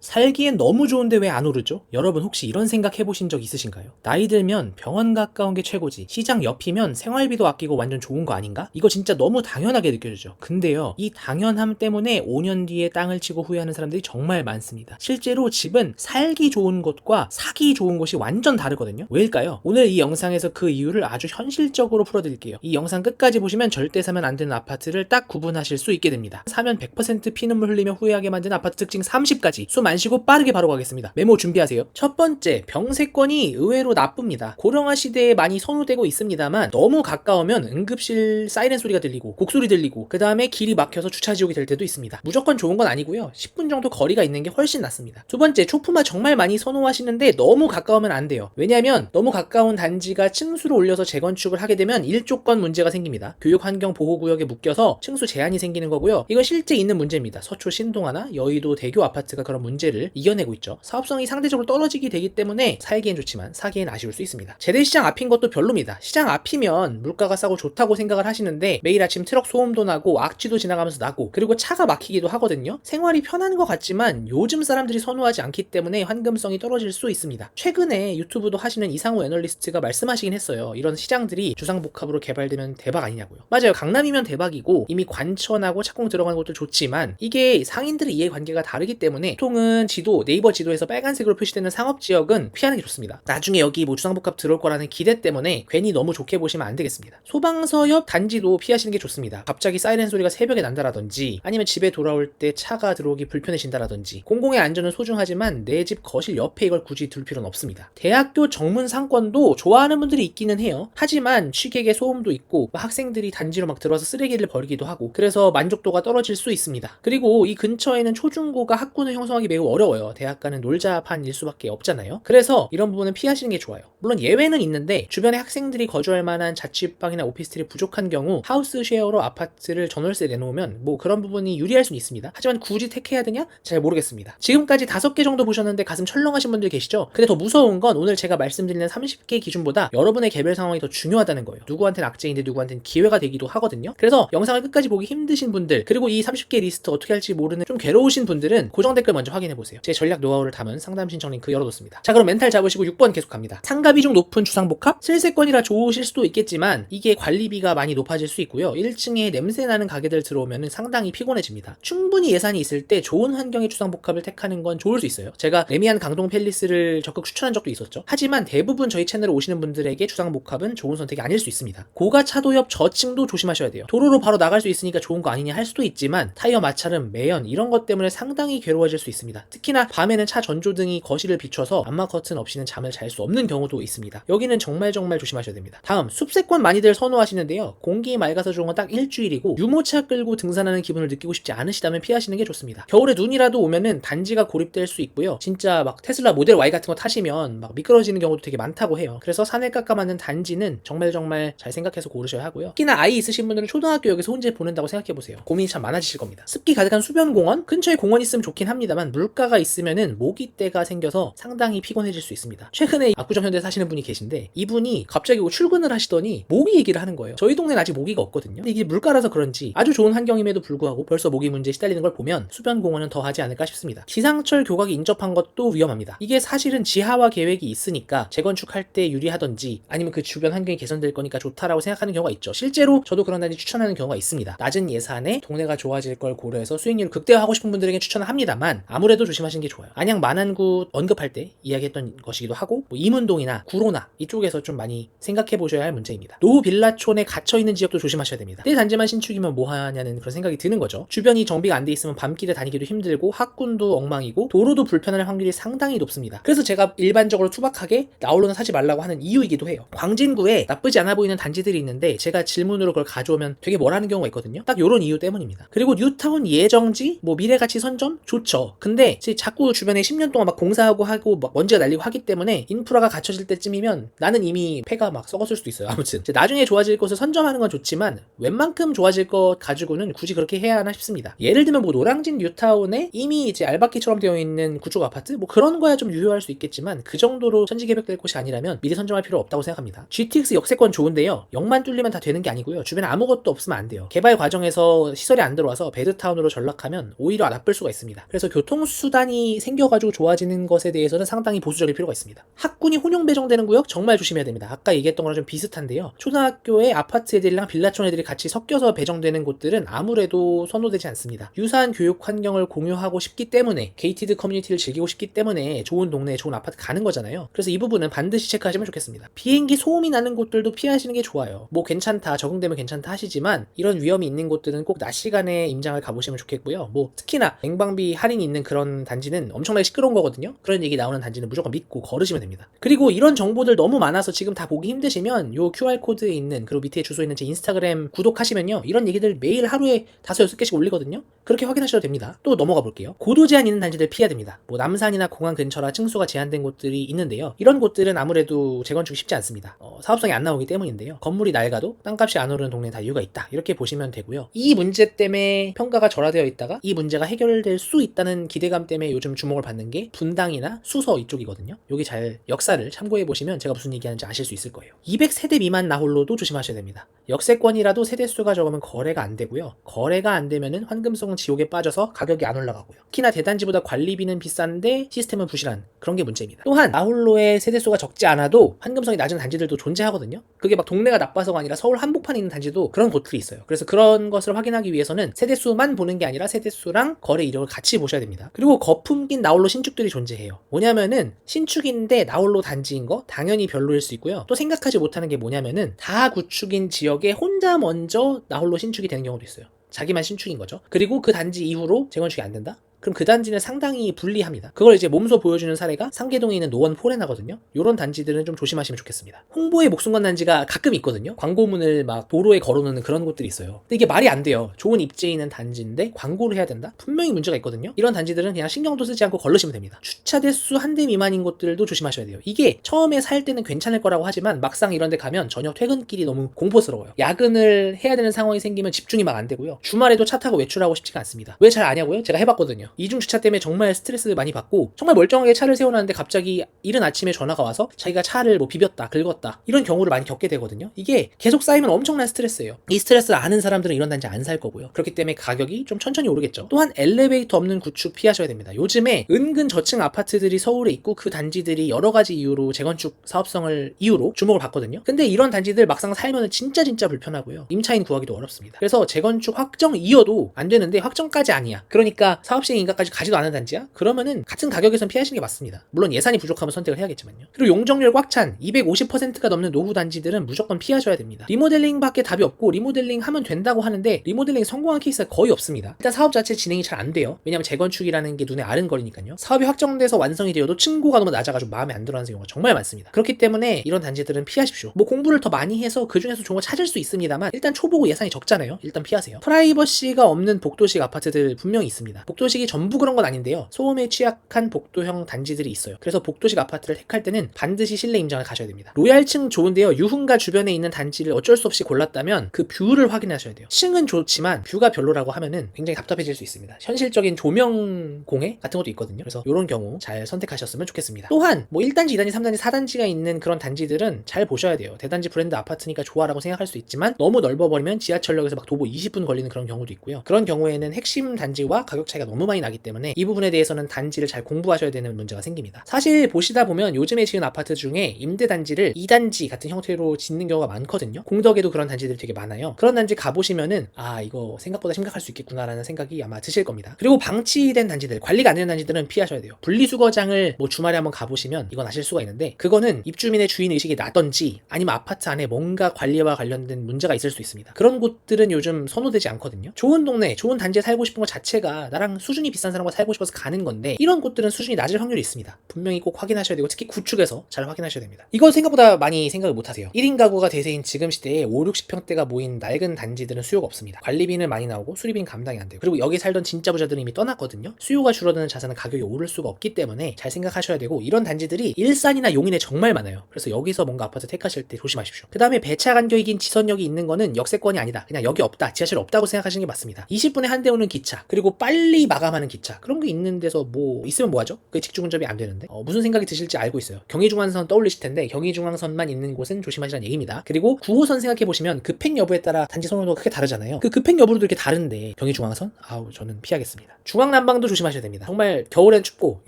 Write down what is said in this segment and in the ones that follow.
살기엔 너무 좋은데 왜 안 오르죠? 여러분 혹시 이런 생각 해보신 적 있으신가요? 나이 들면 병원 가까운 게 최고지, 시장 옆이면 생활비도 아끼고 완전 좋은 거 아닌가? 이거 진짜 너무 당연하게 느껴지죠. 근데요, 이 당연함 때문에 5년 뒤에 땅을 치고 후회하는 사람들이 정말 많습니다. 실제로 집은 살기 좋은 곳과 사기 좋은 곳이 완전 다르거든요. 왜일까요? 오늘 이 영상에서 그 이유를 아주 현실적으로 풀어드릴게요. 이 영상 끝까지 보시면 절대 사면 안 되는 아파트를 딱 구분하실 수 있게 됩니다. 사면 100% 피눈물 흘리며 후회하게 만드는 아파트 특징 30가지 숨 안 쉬고 빠르게 바로 가겠습니다. 메모 준비하세요. 첫 번째, 병세권이 의외로 나쁩니다. 고령화 시대에 많이 선호되고 있습니다만 너무 가까우면 응급실 사이렌 소리가 들리고 곡소리 들리고 그 다음에 길이 막혀서 주차지옥이 될 때도 있습니다. 무조건 좋은 건 아니고요. 10분 정도 거리가 있는 게 훨씬 낫습니다. 두 번째, 초품화 정말 많이 선호하시는데 너무 가까우면 안 돼요. 왜냐하면 너무 가까운 단지가 층수를 올려서 재건축을 하게 되면 일조권 문제가 생깁니다. 교육환경보호구역에 묶여서 층수 제한이 생기는 거고요. 이건 실제 있는 문제입니다. 서초 신동아나 여의도 대교 아파트가 그런 문제를 이겨내고 있죠. 사업성이 상대적으로 떨어지게 되기 때문에 살기엔 좋지만 사기엔 아쉬울 수 있습니다. 재래시장 앞인 것도 별로입니다. 시장 앞이면 물가가 싸고 좋다고 생각을 하시는데 매일 아침 트럭 소음도 나고 악취도 지나가면서 나고 그리고 차가 막히기도 하거든요. 생활이 편한 것 같지만 요즘 사람들이 선호하지 않기 때문에 환금성이 떨어질 수 있습니다. 최근에 유튜브도 하시는 이상호 애널리스트가 말씀하시긴 했어요. 이런 시장들이 주상복합으로 개발되면 대박 아니냐고요. 맞아요. 강남이면 대박이고 이미 관천하고 착공 들어가는 곳도 좋지만 이게 상인들의 이해관계가 다르기 때문에 보통은 지도, 네이버 지도에서 빨간색으로 표시되는 상업지역은 피하는 게 좋습니다. 나중에 여기 뭐 주상복합 들어올 거라는 기대 때문에 괜히 너무 좋게 보시면 안 되겠습니다. 소방서 옆 단지도 피하시는 게 좋습니다. 갑자기 사이렌 소리가 새벽에 난다라든지 아니면 집에 돌아올 때 차가 들어오기 불편해진다라든지 공공의 안전은 소중하지만 내 집 거실 옆에 이걸 굳이 둘 필요는 없습니다. 대학교 정문 상권도 좋아하는 분들이 있기는 해요. 하지만 취객의 소음도 있고 학생들이 단지로 막 들어와서 쓰레기를 버리기도 하고 그래서 만족도가 떨어질 수 있습니다. 그리고 이 근처에는 초중고가 학군을 형성하기 매우 어려워요. 대학가는 놀자판일 수밖에 없잖아요. 그래서 이런 부분은 피하시는 게 좋아요. 물론 예외는 있는데 주변에 학생들이 거주할 만한 자취방이나 오피스텔이 부족한 경우 하우스 쉐어로 아파트를 전월세 내놓으면 뭐 그런 부분이 유리할 수는 있습니다. 하지만 굳이 택해야 되냐? 잘 모르겠습니다. 지금까지 5개 정도 보셨는데 가슴 철렁하신 분들 계시죠? 근데 더 무서운 건 오늘 제가 말씀드리는 30개 기준보다 여러분의 개별 상황이 더 중요하다는 거예요. 누구한테는 악재인데 누구한테는 기회가 되기도 하거든요. 그래서 영상을 끝까지 보기 힘드신 분들 그리고 이 30개 리스트 어떻게 할지 모르는 좀 괴로우신 분들은 고정 댓글 먼저 확인해보세요. 제 전략 노하우를 담은 상담 신청 링크 열어뒀습니다. 자, 그럼 멘탈 잡으시고 6번 계속 갑니다. 상가 비중 높은 주상복합? 실세권이라 좋으실 수도 있겠지만 이게 관리비가 많이 높아질 수 있고요. 1층에 냄새나는 가게들 들어오면 상당히 피곤해집니다. 충분히 예산이 있을 때 좋은 환경의 주상복합을 택하는 건 좋을 수 있어요. 제가 레미안 강동 팰리스를 적극 추천한 적도 있었죠. 하지만 대부분 저희 채널에 오시는 분들에게 주상복합은 좋은 선택이 아닐 수 있습니다. 고가차도 옆 저층도 조심하셔야 돼요. 도로로 바로 나갈 수 있으니까 좋은 거 아니냐 할 수도 있지만 타이어 마찰음, 매연 이런 것 때문에 상당히 괴로워질 수 있습니다. 특히나 밤에는 차 전조등이 거실을 비춰서 암막 커튼 없이는 잠을 잘 수 없는 경우도 있습니다. 여기는 정말 조심하셔야 됩니다. 다음, 숲세권 많이들 선호하시는데요. 공기 맑아서 좋은 건 딱 일주일이고 유모차 끌고 등산하는 기분을 느끼고 싶지 않으시다면 피하시는 게 좋습니다. 겨울에 눈이라도 오면은 단지가 고립될 수 있고요. 진짜 막 테슬라 모델 Y 같은 거 타시면 막 미끄러지는 경우도 되게 많다고 해요. 그래서 산을 깎아맞는 단지는 정말 잘 생각해서 고르셔야 하고요. 특히나 아이 있으신 분들은 초등학교역에서 혼자 보낸다고 생각해보세요. 고민이 참 많아지실 겁니다. 습기 가득한 수변공원? 근처에 공원 있으면 좋긴 합니다만 물가가 있으면은 모기떼가 생겨서 상당히 피곤해질 수 있습니다. 최근에 압구정 현대 사시는 분이 계신데 이분이 갑자기 출근을 하시더니 모기 얘기를 하는 거예요. 저희 동네는 아직 모기가 없거든요. 근데 이게 물가라서 그런지 아주 좋은 환경임에도 불구하고 벌써 모기 문제에 시달리는 걸 보면 수변공원은 더 하지 않을까 싶습니다. 기상철 교각이 인접한 것도 위험합니다. 이게 사실은 지하화 계획이 있으니까 재건축할 때 유리하던지 아니면 그 주변 환경이 개선될 거니까 좋다라고 생각하는 경우가 있죠. 실제로 저도 그런 단지 추천하는 경우가 있습니다. 낮은 예산에 동네가 좋아질 걸 고려해서 수익률을 극대화하고 싶은 분들에게 추천을 합니다만 아무래도 조심하시는 게 좋아요. 안양 만안구 언급할 때 이야기했던 것이기도 하고 뭐 이문동이나 구로나 이쪽에서 좀 많이 생각해 보셔야 할 문제입니다. 노후 빌라촌에 갇혀있는 지역도 조심하셔야 됩니다. 내 단지만 신축이면 뭐하냐는 그런 생각이 드는 거죠. 주변이 정비가 안 돼 있으면 밤길에 다니기도 힘들고 학군도 엉망이고 도로도 불편할 확률이 상당히 높습니다. 그래서 제가 일반적으로 투박하게 나홀로는 사지 말라고 하는 이유이기도 해요. 광진구에 나쁘지 않아 보이는 단지들이 있는데 제가 질문으로 그걸 가져오면 되게 뭐라는 경우가 있거든요. 딱 요런 이유 때문입니다. 그리고 뉴타운 예정지 뭐 미래가치 선점 좋죠. 근데 자꾸 주변에 10년 동안 막 공사하고 하고 막 먼지가 날리고 하기 때문에 인프라가 갖춰질 때쯤이면 나는 이미 폐가 막 썩었을 수도 있어요. 아무튼 나중에 좋아질 것을 선점하는 건 좋지만 웬만큼 좋아질 것 가지고는 굳이 그렇게 해야 하나 싶습니다. 예를 들면 뭐 노량진 뉴타운에 이미 이제 알바키처럼 되어 있는 구축 아파트 뭐 그런 거야 좀 유효할 수 있겠지만 그 정도로 천지개벽될 곳이 아니라면 미리 선점할 필요 없다고 생각합니다. GTX 역세권 좋은데요. 역만 뚫리면 다 되는 게 아니고요. 주변에 아무것도 없으면 안 돼요. 개발 과정에서 시설이 안 들어와서 베드타운으로 전락하면 오히려 나쁠 수가 있습니다. 그래서 교통 교통수단이 생겨가지고 좋아지는 것에 대해서는 상당히 보수적일 필요가 있습니다. 학군이 혼용 배정되는 구역 정말 조심해야 됩니다. 아까 얘기했던 거랑 좀 비슷한데요. 초등학교에 아파트 애들이랑 빌라촌 애들이 같이 섞여서 배정되는 곳들은 아무래도 선호되지 않습니다. 유사한 교육 환경을 공유하고 싶기 때문에, 게이티드 커뮤니티를 즐기고 싶기 때문에 좋은 동네에 좋은 아파트 가는 거잖아요. 그래서 이 부분은 반드시 체크하시면 좋겠습니다. 비행기 소음이 나는 곳들도 피하시는 게 좋아요. 뭐 괜찮다, 적응되면 괜찮다 하시지만 이런 위험이 있는 곳들은 꼭 낮 시간에 임장을 가보시면 좋겠고요. 뭐 특히나 냉방비 할인이 있는 그런 단지는 엄청나게 시끄러운 거거든요. 그런 얘기 나오는 단지는 무조건 믿고 걸으시면 됩니다. 그리고 이런 정보들 너무 많아서 지금 다 보기 힘드시면 요 QR코드에 있는, 그리고 밑에 주소에 있는 제 인스타그램 구독하시면요, 이런 얘기들 매일 하루에 5-6개씩 올리거든요. 그렇게 확인하셔도 됩니다. 또 넘어가 볼게요. 고도 제한 있는 단지들 피해야 됩니다. 뭐 남산이나 공항 근처라 층수가 제한된 곳들이 있는데요. 이런 곳들은 아무래도 재건축이 쉽지 않습니다. 사업성이 안 나오기 때문인데요. 건물이 낡아도 땅값이 안 오르는 동네는 다 이유가 있다, 이렇게 보시면 되고요. 이 문제 때문에 평가가 절하되어 있다가 이 문제가 해결될 수 있다는 기대감 때문에 요즘 주목을 받는 게 분당이나 수서 이쪽이거든요. 여기 잘 역사를 참고해 보시면 제가 무슨 얘기하는지 아실 수 있을 거예요. 200세대 미만 나홀로도 조심하셔야 됩니다. 역세권이라도 세대수가 적으면 거래가 안 되고요. 거래가 안 되면은 환금성은 지옥에 빠져서 가격이 안 올라가고요. 특히나 대단지보다 관리비는 비싼데 시스템은 부실한 그런 게 문제입니다. 또한 나홀로의 세대수가 적지 않아도 환금성이 낮은 단지들도 존재하거든요. 그게 막 동네가 나빠서가 아니라 서울 한복판에 있는 단지도 그런 곳들이 있어요. 그래서 그런 것을 확인하기 위해서는 세대수만 보는 게 아니라 세대수랑 거래 이력을 같이 보셔야 됩니다. 그리고 거품 낀 나홀로 신축들이 존재해요. 뭐냐면은 신축인데 나홀로 단지인 거 당연히 별로일 수 있고요. 또 생각하지 못하는 게 뭐냐면은 다 구축인 지역에 혼자 먼저 나홀로 신축이 되는 경우도 있어요. 자기만 신축인 거죠. 그리고 그 단지 이후로 재건축이 안 된다? 그럼 그 단지는 상당히 불리합니다. 그걸 이제 몸소 보여주는 사례가 상계동에 있는 노원 포레나거든요. 이런 단지들은 좀 조심하시면 좋겠습니다. 홍보에 목숨 건 단지가 가끔 있거든요. 광고문을 막 도로에 걸어놓는 그런 곳들이 있어요. 근데 이게 말이 안 돼요. 좋은 입지에 있는 단지인데 광고를 해야 된다? 분명히 문제가 있거든요. 이런 단지들은 그냥 신경도 쓰지 않고 걸르시면 됩니다. 주차 대수 한 대 미만인 곳들도 조심하셔야 돼요. 이게 처음에 살 때는 괜찮을 거라고 하지만 막상 이런 데 가면 저녁 퇴근길이 너무 공포스러워요. 야근을 해야 되는 상황이 생기면 집중이 막 안 되고요. 주말에도 차 타고 외출하고 싶지가 않습니다. 왜 잘 아냐고요? 제가 해봤거든요. 이중 주차 때문에 정말 스트레스 많이 받고, 정말 멀쩡하게 차를 세워놨는데 갑자기 이른 아침에 전화가 와서 자기가 차를 뭐 비볐다, 긁었다, 이런 경우를 많이 겪게 되거든요. 이게 계속 쌓이면 엄청난 스트레스예요. 이 스트레스를 아는 사람들은 이런 단지 안 살 거고요. 그렇기 때문에 가격이 좀 천천히 오르겠죠. 또한 엘리베이터 없는 구축 피하셔야 됩니다. 요즘에 은근 저층 아파트들이 서울에 있고 그 단지들이 여러 가지 이유로 재건축 사업성을 이유로 주목을 받거든요. 근데 이런 단지들 막상 살면은 진짜 불편하고요. 임차인 구하기도 어렵습니다. 그래서 재건축 확정이어도 안 되는데 확정까지 아니야. 그러니까 사업시행 인가까지 가지도 않은 단지야? 그러면은 같은 가격에선 피하시는 게 맞습니다. 물론 예산이 부족하면 선택을 해야겠지만요. 그리고 용적률 꽉 찬 250%가 넘는 노후 단지들은 무조건 피하셔야 됩니다. 리모델링밖에 답이 없고, 리모델링 하면 된다고 하는데 리모델링 성공한 케이스가 거의 없습니다. 일단 사업 자체 진행이 잘 안 돼요. 왜냐면 재건축이라는 게 눈에 아른거리니까요. 사업이 확정돼서 완성이 되어도 층고가 너무 낮아가지고 마음에 안 들어하는 경우가 정말 많습니다. 그렇기 때문에 이런 단지들은 피하십시오. 뭐 공부를 더 많이 해서 그 중에서 좋은 거 찾을 수 있습니다만 일단 초보고 예산이 적잖아요. 일단 피하세요. 프라이버시가 없는 복도식 아파트들 분명히 있습니다. 복도식이 전부 그런 건 아닌데요. 소음에 취약한 복도형 단지들이 있어요. 그래서 복도식 아파트를 택할 때는 반드시 실내 임장을 가셔야 됩니다. 로얄층 좋은데요. 유흥가 주변에 있는 단지를 어쩔 수 없이 골랐다면 그 뷰를 확인하셔야 돼요. 층은 좋지만 뷰가 별로라고 하면은 굉장히 답답해질 수 있습니다. 현실적인 조명 공해 같은 것도 있거든요. 그래서 이런 경우 잘 선택하셨으면 좋겠습니다. 또한 뭐 1단지, 2단지, 3단지, 4단지가 있는 그런 단지들은 잘 보셔야 돼요. 대단지 브랜드 아파트니까 좋아라고 생각할 수 있지만 너무 넓어버리면 지하철역에서 막 도보 20분 걸리는 그런 경우도 있고요. 그런 경우에는 핵심 단지와 가격 차이가 너무 많이 나기 때문에 이 부분에 대해서는 단지를 잘 공부하셔야 되는 문제가 생깁니다. 사실 보시다 보면 요즘에 지은 아파트 중에 임대 단지를 2단지 같은 형태로 짓는 경우가 많거든요. 공덕에도 그런 단지들이 되게 많아요. 그런 단지 가보시면은 아, 이거 생각보다 심각할 수 있겠구나라는 생각이 아마 드실 겁니다. 그리고 방치된 단지들, 관리가 안 되는 단지들은 피하셔야 돼요. 분리수거장을 뭐 주말에 한번 가보시면 이건 아실 수가 있는데, 그거는 입주민의 주인의식이 낮던지 아니면 아파트 안에 뭔가 관리와 관련된 문제가 있을 수 있습니다. 그런 곳들은 요즘 선호되지 않거든요. 좋은 동네, 좋은 단지에 살고 싶은 것 자체가 나랑 수준이 비싼 사람과 살고 싶어서 가는 건데, 이런 곳들은 수준이 낮을 확률이 있습니다. 분명히 꼭 확인하셔야 되고, 특히 구축에서 잘 확인하셔야 됩니다. 이거 생각보다 많이 생각을 못 하세요. 1인 가구가 대세인 지금 시대에 5, 60평대가 모인 낡은 단지들은 수요가 없습니다. 관리비는 많이 나오고 수리비는 감당이 안 돼요. 그리고 여기 살던 진짜 부자들은 이미 떠났거든요. 수요가 줄어드는 자산은 가격이 오를 수가 없기 때문에 잘 생각하셔야 되고, 이런 단지들이 일산이나 용인에 정말 많아요. 그래서 여기서 뭔가 아파트 택하실 때 조심하십시오. 그 다음에 배차 간격이 긴 지선역이 있는 거는 역세권이 아니다, 그냥 여기 없다, 지하철 없다고 생각하시는 게 맞습니다. 20분에 한 대 오는 기차, 그리고 빨리 마감하는 가는 기차 그런 게 있는 데서 뭐 있으면 뭐하죠? 그게 직주근접이 안 되는데 무슨 생각이 드실지 알고 있어요. 경의중앙선 떠올리실 텐데 경의중앙선만 있는 곳은 조심하시라는 얘기입니다. 그리고 9호선 생각해보시면 급행 여부에 따라 단지 선호도가 크게 다르잖아요. 그 급행 여부도 이렇게 다른데 경의중앙선? 아우 저는 피하겠습니다. 중앙난방도 조심하셔야 됩니다. 정말 겨울엔 춥고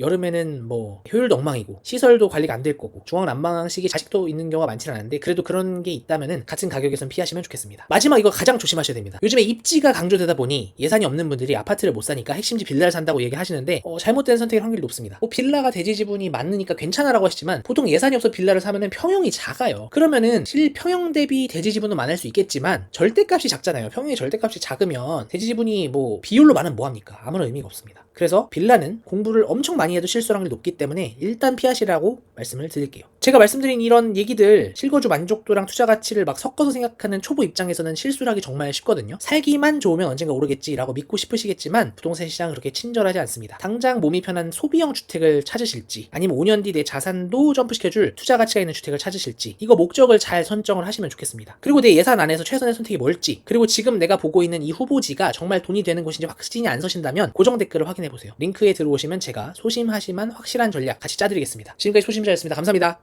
여름에는 뭐 효율도 엉망이고 시설도 관리가 안 될 거고 중앙난방식이 자식도 있는 경우가 많지는 않은데 그래도 그런 게 있다면은 같은 가격에선 피하시면 좋겠습니다. 마지막 이거 가장 조심하셔야 됩니다. 요즘에 입지가 강조되다 보니 예산이 없는 분들이 아파트를 못 사니까 핵심지 빌라를 산다고 얘기하시는데 잘못된 선택일 확률이 높습니다. 뭐 빌라가 대지 지분이 많으니까 괜찮아라고 하시지만 보통 예산이 없어 빌라를 사면은 평형이 작아요. 그러면은 실평형 대비 대지 지분은 많을 수 있겠지만 절대값이 작잖아요. 평형의 절대값이 작으면 대지 지분이 뭐 비율로 많으면 뭐합니까? 아무런 의미가 없습니다. 그래서 빌라는 공부를 엄청 많이 해도 실수 확률이 높기 때문에 일단 피하시라고 말씀을 드릴게요. 제가 말씀드린 이런 얘기들 실거주 만족도랑 투자 가치를 막 섞어서 생각하는 초보 입장에서는 실수를 하기 정말 쉽거든요. 살기만 좋으면 언젠가 오르겠지라고 믿고 싶으시겠지만 부동산 시장은 그렇게 친절하지 않습니다. 당장 몸이 편한 소비형 주택을 찾으실지 아니면 5년 뒤 내 자산도 점프시켜줄 투자 가치가 있는 주택을 찾으실지 이거 목적을 잘 선정을 하시면 좋겠습니다. 그리고 내 예산 안에서 최선의 선택이 뭘지 그리고 지금 내가 보고 있는 이 후보지가 정말 돈이 되는 곳인지 확신이 안 서신다면 고정 댓글을 확인해보세요. 링크에 들어오시면 제가 소심하지만 확실한 전략 같이 짜드리겠습니다. 지금까지 소심자였습니다. 감사합니다.